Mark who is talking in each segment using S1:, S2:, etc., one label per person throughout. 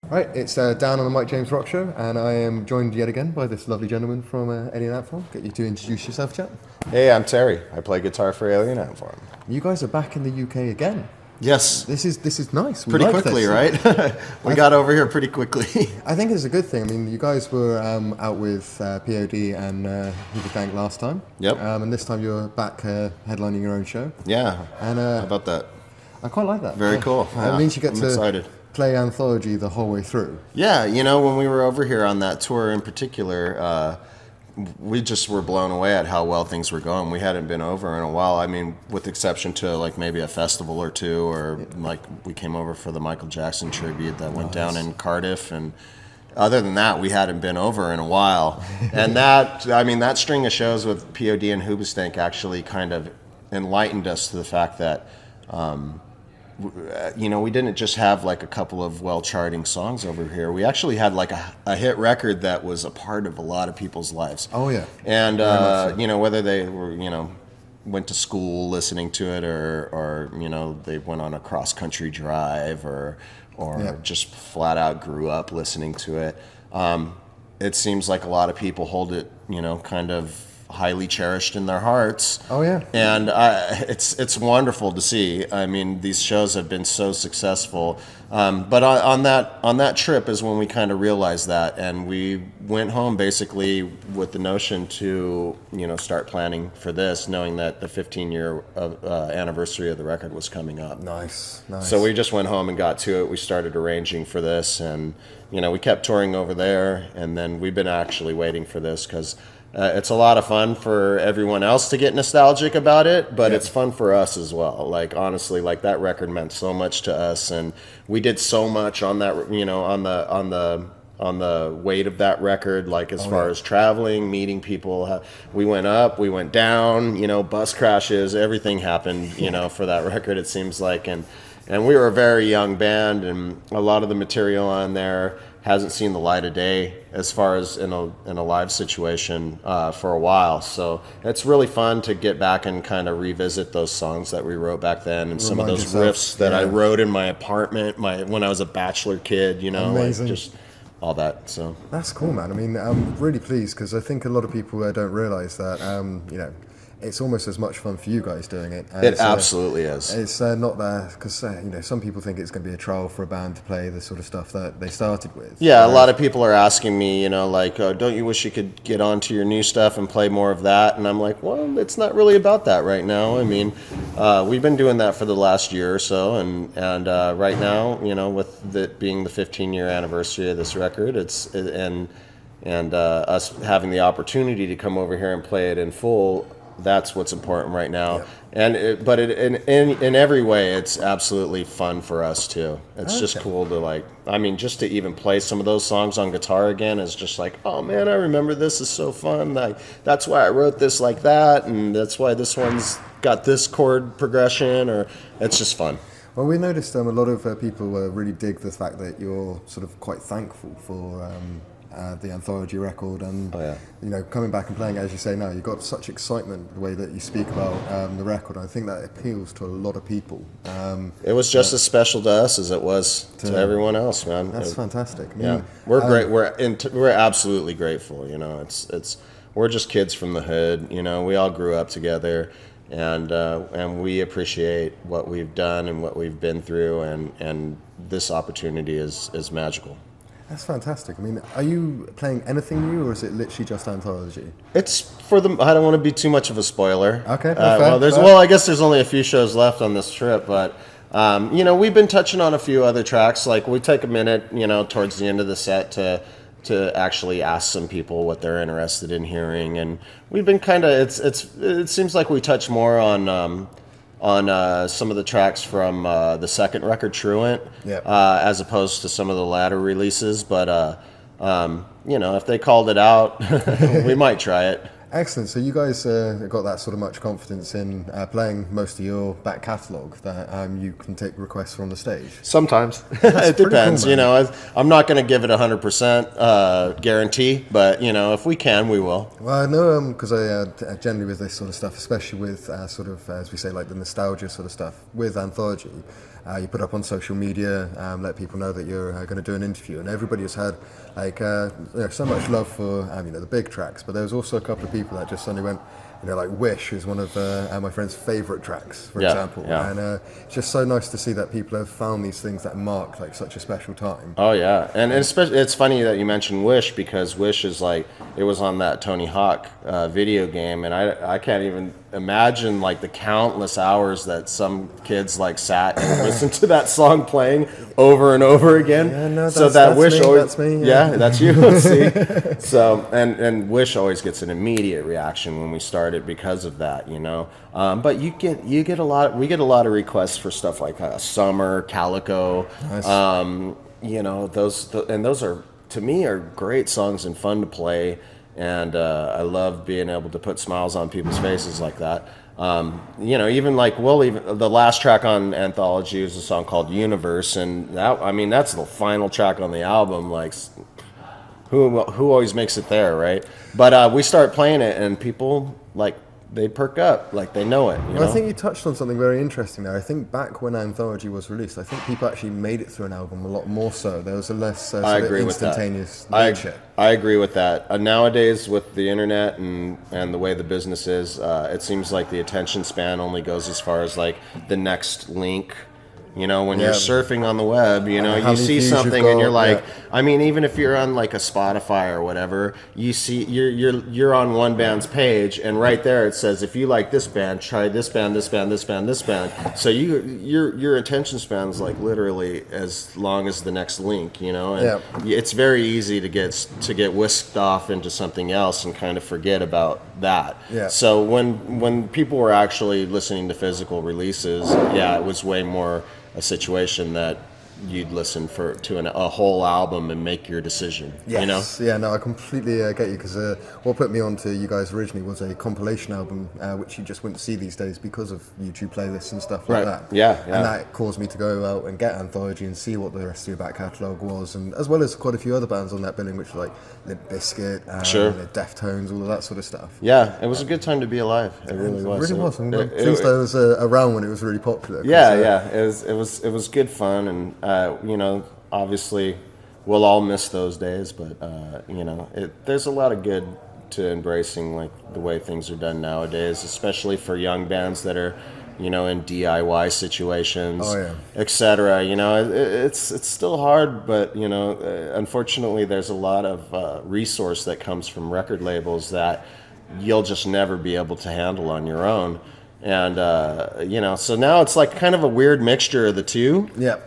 S1: Right, it's Dan on the Mike James Rock Show, and I am joined yet again by this lovely gentleman from Alien Ant Farm. Get you to introduce yourself, chap.
S2: Hey, I'm Terry. I play guitar for Alien Ant Farm.
S1: You guys are back in the UK again.
S2: Yes.
S1: This is nice. We
S2: pretty
S1: like
S2: quickly,
S1: this.
S2: right? We got over here pretty quickly.
S1: I think it's a good thing. I mean, you guys were out with POD and Hoover Dank last time.
S2: Yep.
S1: And this time you're back headlining your own show.
S2: Yeah.
S1: And
S2: How about that?
S1: I quite like that.
S2: Very cool.
S1: Yeah. It means you get
S2: I'm
S1: to
S2: excited.
S1: play Anthology the whole way through.
S2: Yeah, when we were over here on that tour in particular, we just were blown away at how well things were going. We hadn't been over in a while. I mean, with exception to like maybe a festival or two, or like we came over for the Michael Jackson tribute that went down in Cardiff, and other than that, we hadn't been over in a while. And that string of shows with POD and Hoobastank actually kind of enlightened us to the fact that we didn't just have like a couple of well-charting songs over here. We actually had like a hit record that was a part of a lot of people's lives.
S1: Oh yeah.
S2: And whether they were went to school listening to it, or they went on a cross-country drive, or just flat out grew up listening to it. It seems like a lot of people hold it kind of highly cherished in their hearts.
S1: Oh yeah.
S2: And it's wonderful to see. I mean, these shows have been so successful. But on that trip is when we kind of realized that, and we went home basically with the notion to start planning for this, knowing that the 15-year anniversary of the record was coming up.
S1: Nice.
S2: So we just went home and got to it. We started arranging for this, and we kept touring over there, and then we've been actually waiting for this because it's a lot of fun for everyone else to get nostalgic about it, but it's fun for us as well. Like, honestly, like that record meant so much to us, and we did so much on that, on the weight of that record, like as far as traveling, meeting people. We went up, we went down, bus crashes, everything happened, for that record, it seems like. And we were a very young band, and a lot of the material on there hasn't seen the light of day as far as in a live situation for a while. So it's really fun to get back and kind of revisit those songs that we wrote back then, and some of those riffs that I wrote in my apartment when I was a bachelor kid,
S1: Amazing.
S2: Like just all that. So
S1: that's cool, man. I mean, I'm really pleased because I think a lot of people don't realize that it's almost as much fun for you guys doing it.
S2: It absolutely is.
S1: It's not there because some people think it's going to be a trial for a band to play the sort of stuff that they started with.
S2: Yeah, a lot of people are asking me, like, oh, don't you wish you could get onto your new stuff and play more of that? And I'm like, well, it's not really about that right now. I mean, we've been doing that for the last year or so, and right now, with it being the 15-year anniversary of this record, and us having the opportunity to come over here and play it in full. That's what's important right now. Yeah. But in every way, it's absolutely fun for us too. It's just cool to just to even play some of those songs on guitar again is just like, oh man, I remember this is so fun. Like, that's why I wrote this like that, and that's why this one's got this chord progression, or it's just fun.
S1: Well, we noticed a lot of people really dig the fact that you're sort of quite thankful for the Anthology record, and coming back and playing it, as you say now, you've got such excitement the way that you speak about the record. I think that appeals to a lot of people.
S2: It was just as special to us as it was to everyone else, man.
S1: That's fantastic. I mean,
S2: we're great. We're absolutely grateful. We're just kids from the hood. We all grew up together, and we appreciate what we've done and what we've been through, and this opportunity is magical.
S1: That's fantastic. I mean, are you playing anything new, or is it literally just Anthology?
S2: It's for the. I don't want to be too much of a spoiler.
S1: Okay.
S2: I guess there's only a few shows left on this trip, but we've been touching on a few other tracks. Like, we take a minute, towards the end of the set to actually ask some people what they're interested in hearing, and we've been kind of. It seems like we touch more on some of the tracks from the second record, Truant, as opposed to some of the latter releases. But if they called it out, we might try it.
S1: Excellent. So you guys got that sort of much confidence in playing most of your back catalogue that you can take requests from the stage?
S2: Sometimes. It depends.
S1: Cool,
S2: you know, I'm not going to give it 100% guarantee, but, you know, if we can, we will.
S1: Well, I know because I generally with this sort of stuff, especially with sort of, as we say, like the nostalgia sort of stuff, with Anthology, you put up on social media, let people know that you're going to do an interview, and everybody has had like so much love for the big tracks, but there was also a couple of people that just suddenly went, like Wish is one of my friend's favourite tracks, for example, and it's just so nice to see that people have found these things that mark like such a special time.
S2: Oh yeah, and especially it's funny that you mentioned Wish, because Wish is like, it was on that Tony Hawk video game, and I can't even imagine like the countless hours that some kids like sat and listened to that song playing over and over again.
S1: Yeah, no,
S2: so that Wish always,
S1: that's me.
S2: Yeah, that's you. See, so and Wish always gets an immediate reaction when we started because of that, you know. But we get a lot of requests for stuff like Summer, Calico. Nice. You know, those are, to me, are great songs and fun to play. And I love being able to put smiles on people's faces like that. You know, even like the last track on Anthology is a song called Universe, and that's the final track on the album. Like, who always makes it there, right? But we start playing it, and people like, they perk up, like they know it. You know?
S1: I think you touched on something very interesting there. I think back when Anthology was released, I think people actually made it through an album a lot more so. There was a less sort of instantaneous nature.
S2: I agree with that. Nowadays, with the internet and the way the business is, it seems like the attention span only goes as far as like the next link. You know, when you're surfing on the web, you know, you see something and you're like, I mean, even if you're on like a Spotify or whatever, you see you're on one band's page, and right there it says, if you like this band, try this band, this band, this band, this band. So your attention span is like literally as long as the next link, you know, and it's very easy to get whisked off into something else and kind of forget about that. Yeah. So when people were actually listening to physical releases, it was way more a situation that you'd listen to a whole album and make your decision.
S1: Yes.
S2: You know?
S1: Yeah, no, I completely get you, because what put me onto you guys originally was a compilation album, which you just wouldn't see these days because of YouTube playlists and stuff like that.
S2: Yeah.
S1: And that caused me to go out and get Anthology and see what the rest of your back catalogue was, and as well as quite a few other bands on that billing, which were like Limp Bizkit, Deftones, all of that sort of stuff.
S2: Yeah, it was a good time to be alive. It really was.
S1: It really was. Since I was around when it was really popular.
S2: It was good fun, and you know, obviously we'll all miss those days, but you know, there's a lot of good to embracing like the way things are done nowadays, especially for young bands that are, you know, in DIY situations, etc. You know, it's still hard, but you know, unfortunately, there's a lot of resource that comes from record labels that you'll just never be able to handle on your own, and you know, so now it's like kind of a weird mixture of the two.
S1: Yeah.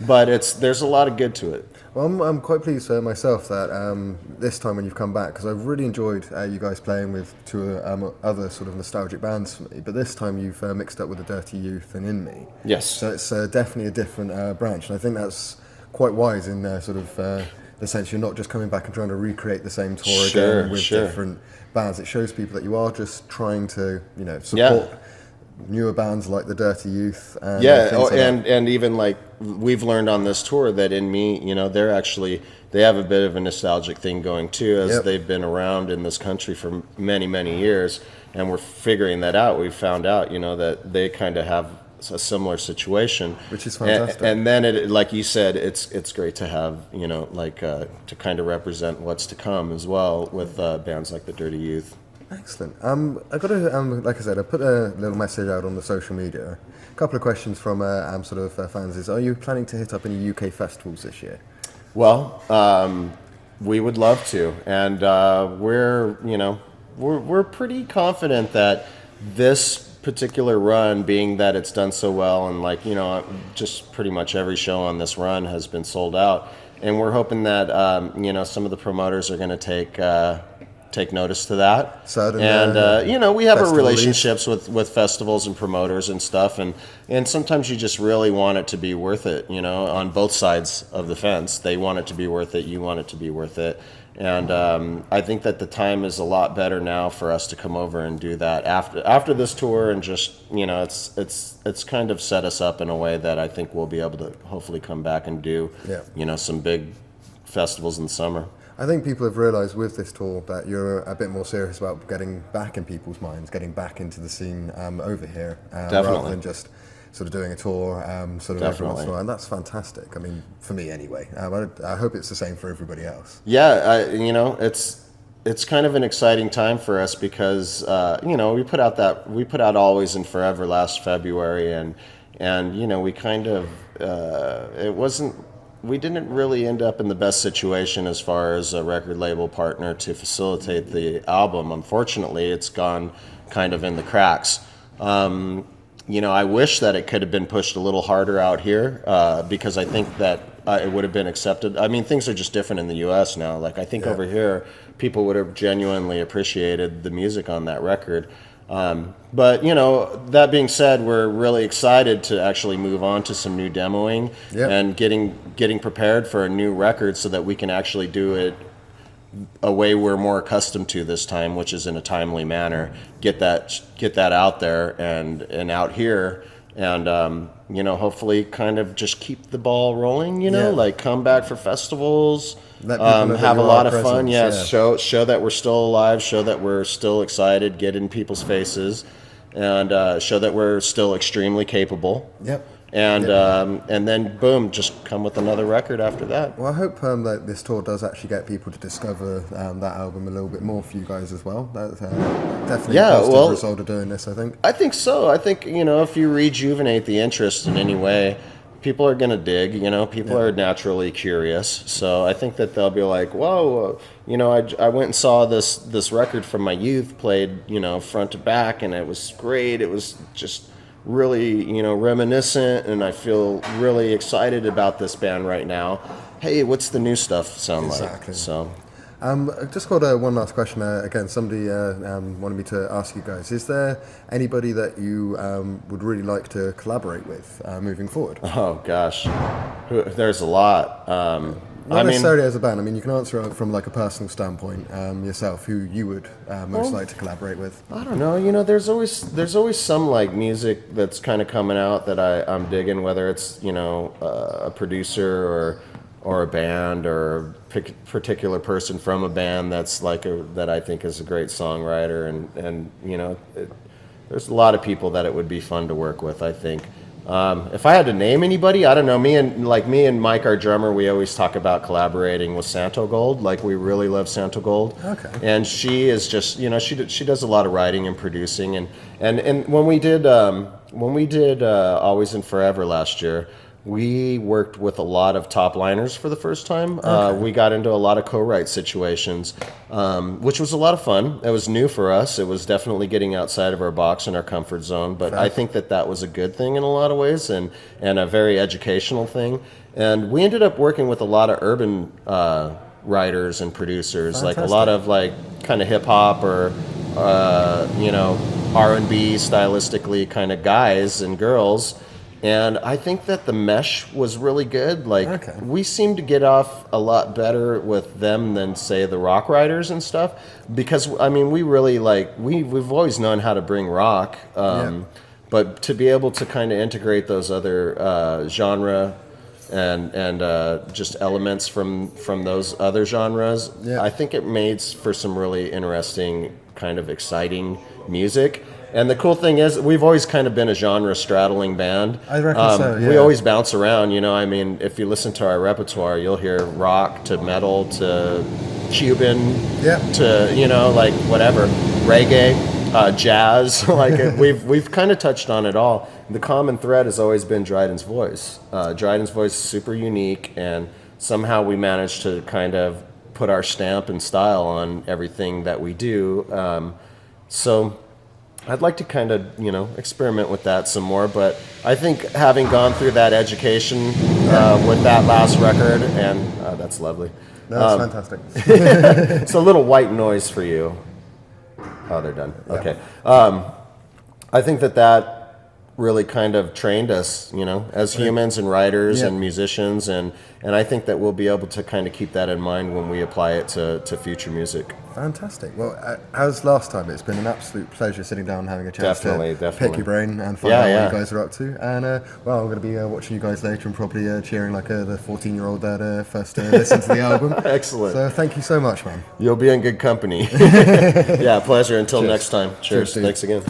S2: But there's a lot of good to it.
S1: Well, I'm quite pleased myself that this time when you've come back, because I've really enjoyed you guys playing with two other sort of nostalgic bands for me, but this time you've mixed up with the Dirty Youth and In Me.
S2: Yes.
S1: So it's definitely a different branch, and I think that's quite wise in sort of the sense you're not just coming back and trying to recreate the same tour again with different bands. It shows people that you are just trying to, you know, support newer bands like the Dirty Youth. And even like we've learned on this tour that In Me, you know, they have a bit of a nostalgic thing going too, as they've been around in this country for many, many years, and we're figuring that out. We found out, you know, that they kind of have a similar situation, which is fantastic.
S2: And then it, like you said, it's great to have, you know, like to kind of represent what's to come as well with bands like the Dirty Youth.
S1: Excellent. I got to, like I said, I put a little message out on the social media. A couple of questions from sort of fans is: are you planning to hit up any UK festivals this year?
S2: Well, we would love to, and we're pretty confident that this particular run, being that it's done so well, and like, you know, just pretty much every show on this run has been sold out, and we're hoping that you know, some of the promoters are going to take notice to that. And you know, we have our relationships with festivals and promoters and stuff, and sometimes you just really want it to be worth it, you know, on both sides of the fence. They want it to be worth it, you want it to be worth it, And I think that the time is a lot better now for us to come over and do that after this tour, and just, you know, it's kind of set us up in a way that I think we'll be able to hopefully come back and do, you know, some big festivals in the summer.
S1: I think people have realised with this tour that you're a bit more serious about getting back in people's minds, getting back into the scene over here, rather than just sort of doing a tour, sort of every once in a while, and that's fantastic. I mean, for me anyway. I hope it's the same for everybody else.
S2: Yeah, you know, it's kind of an exciting time for us because you know, we put out Always and Forever last February, and you know, we kind of we didn't really end up in the best situation as far as a record label partner to facilitate the album. Unfortunately, it's gone kind of in the cracks. You know, I wish that it could have been pushed a little harder out here because I think that it would have been accepted. I mean, things are just different in the U.S. now. Like, I think over here, people would have genuinely appreciated the music on that record. But, you know, that being said, we're really excited to actually move on to some new demoing and getting prepared for a new record so that we can actually do it a way we're more accustomed to this time, which is in a timely manner. Get that out there and out here, and you know, hopefully kind of just keep the ball rolling. You know, like come back for festivals, have a lot of fun. Show that we're still alive. Show that we're still excited. Get in people's faces, and show that we're still extremely capable. And then boom, just come with another record after that.
S1: Well, I hope that this tour does actually get people to discover that album a little bit more for you guys as well. That's definitely a positive result of doing this, I think.
S2: I think so. I think, you know, if you rejuvenate the interest in any way, people are going to dig. You know, people are naturally curious. So I think that they'll be like, whoa, you know, I went and saw this record from my youth played, you know, front to back, and it was great. It was just really, you know, reminiscent, and I feel really excited about this band right now. Hey, what's the new stuff sound like? So,
S1: I've just got one last question. Again, somebody wanted me to ask you guys, is there anybody that you would really like to collaborate with moving forward?
S2: Oh gosh, there's a lot.
S1: Not necessarily as a band. I mean, you can answer it from like a personal standpoint yourself, who you would most like to collaborate with.
S2: I don't know. You know, there's always some like music that's kind of coming out that I'm digging, whether it's, you know, a producer or a band or a particular person from a band that's like that I think is a great songwriter, and you know, there's a lot of people that it would be fun to work with, I think. If I had to name anybody, I don't know. Me and Mike, our drummer, we always talk about collaborating with Santo Gold. Like, we really love Santo Gold.
S1: Okay.
S2: And she is just, you know, she does a lot of writing and producing. And when we did Always and Forever last year, we worked with a lot of top liners for the first time. We got into a lot of co-write situations, which was a lot of fun. It was new for us. It was definitely getting outside of our box and our comfort zone, but I think that was a good thing in a lot of ways, and a very educational thing. And we ended up working with a lot of urban writers and producers, like a lot of like kind of hip hop or you know, R&B stylistically kind of guys and girls. And I think that the mesh was really good. Like, we seem to get off a lot better with them than, say, the rock writers and stuff. Because, I mean, we really, like, we've always known how to bring rock. But to be able to kind of integrate those other genre and just elements from those other genres, I think it made for some really interesting, kind of exciting music. And the cool thing is, we've always kind of been a genre-straddling band.
S1: I reckon so, yeah.
S2: We always bounce around, you know. I mean, if you listen to our repertoire, you'll hear rock to metal to Cuban to, you know, like whatever, reggae, jazz. Like, we've kind of touched on it all. The common thread has always been Dryden's voice. Dryden's voice is super unique, and somehow we managed to kind of put our stamp and style on everything that we do. So I'd like to kind of, you know, experiment with that some more, but I think having gone through that education with that last record, and that's lovely.
S1: That's fantastic.
S2: It's a little white noise for you. Oh, they're done. Okay. I think that really kind of trained us, as humans and writers and musicians, and I think that we'll be able to kind of keep that in mind when we apply it to future music.
S1: Fantastic. Well, as last time, it's been an absolute pleasure sitting down and having a chance to pick your brain and find out what you guys are up to. And, well, I'm going to be watching you guys later and probably cheering like the 14-year-old that first listened to the album.
S2: Excellent.
S1: So thank you so much, man.
S2: You'll be in good company. Yeah, pleasure. Until next time. Cheers. Thanks again.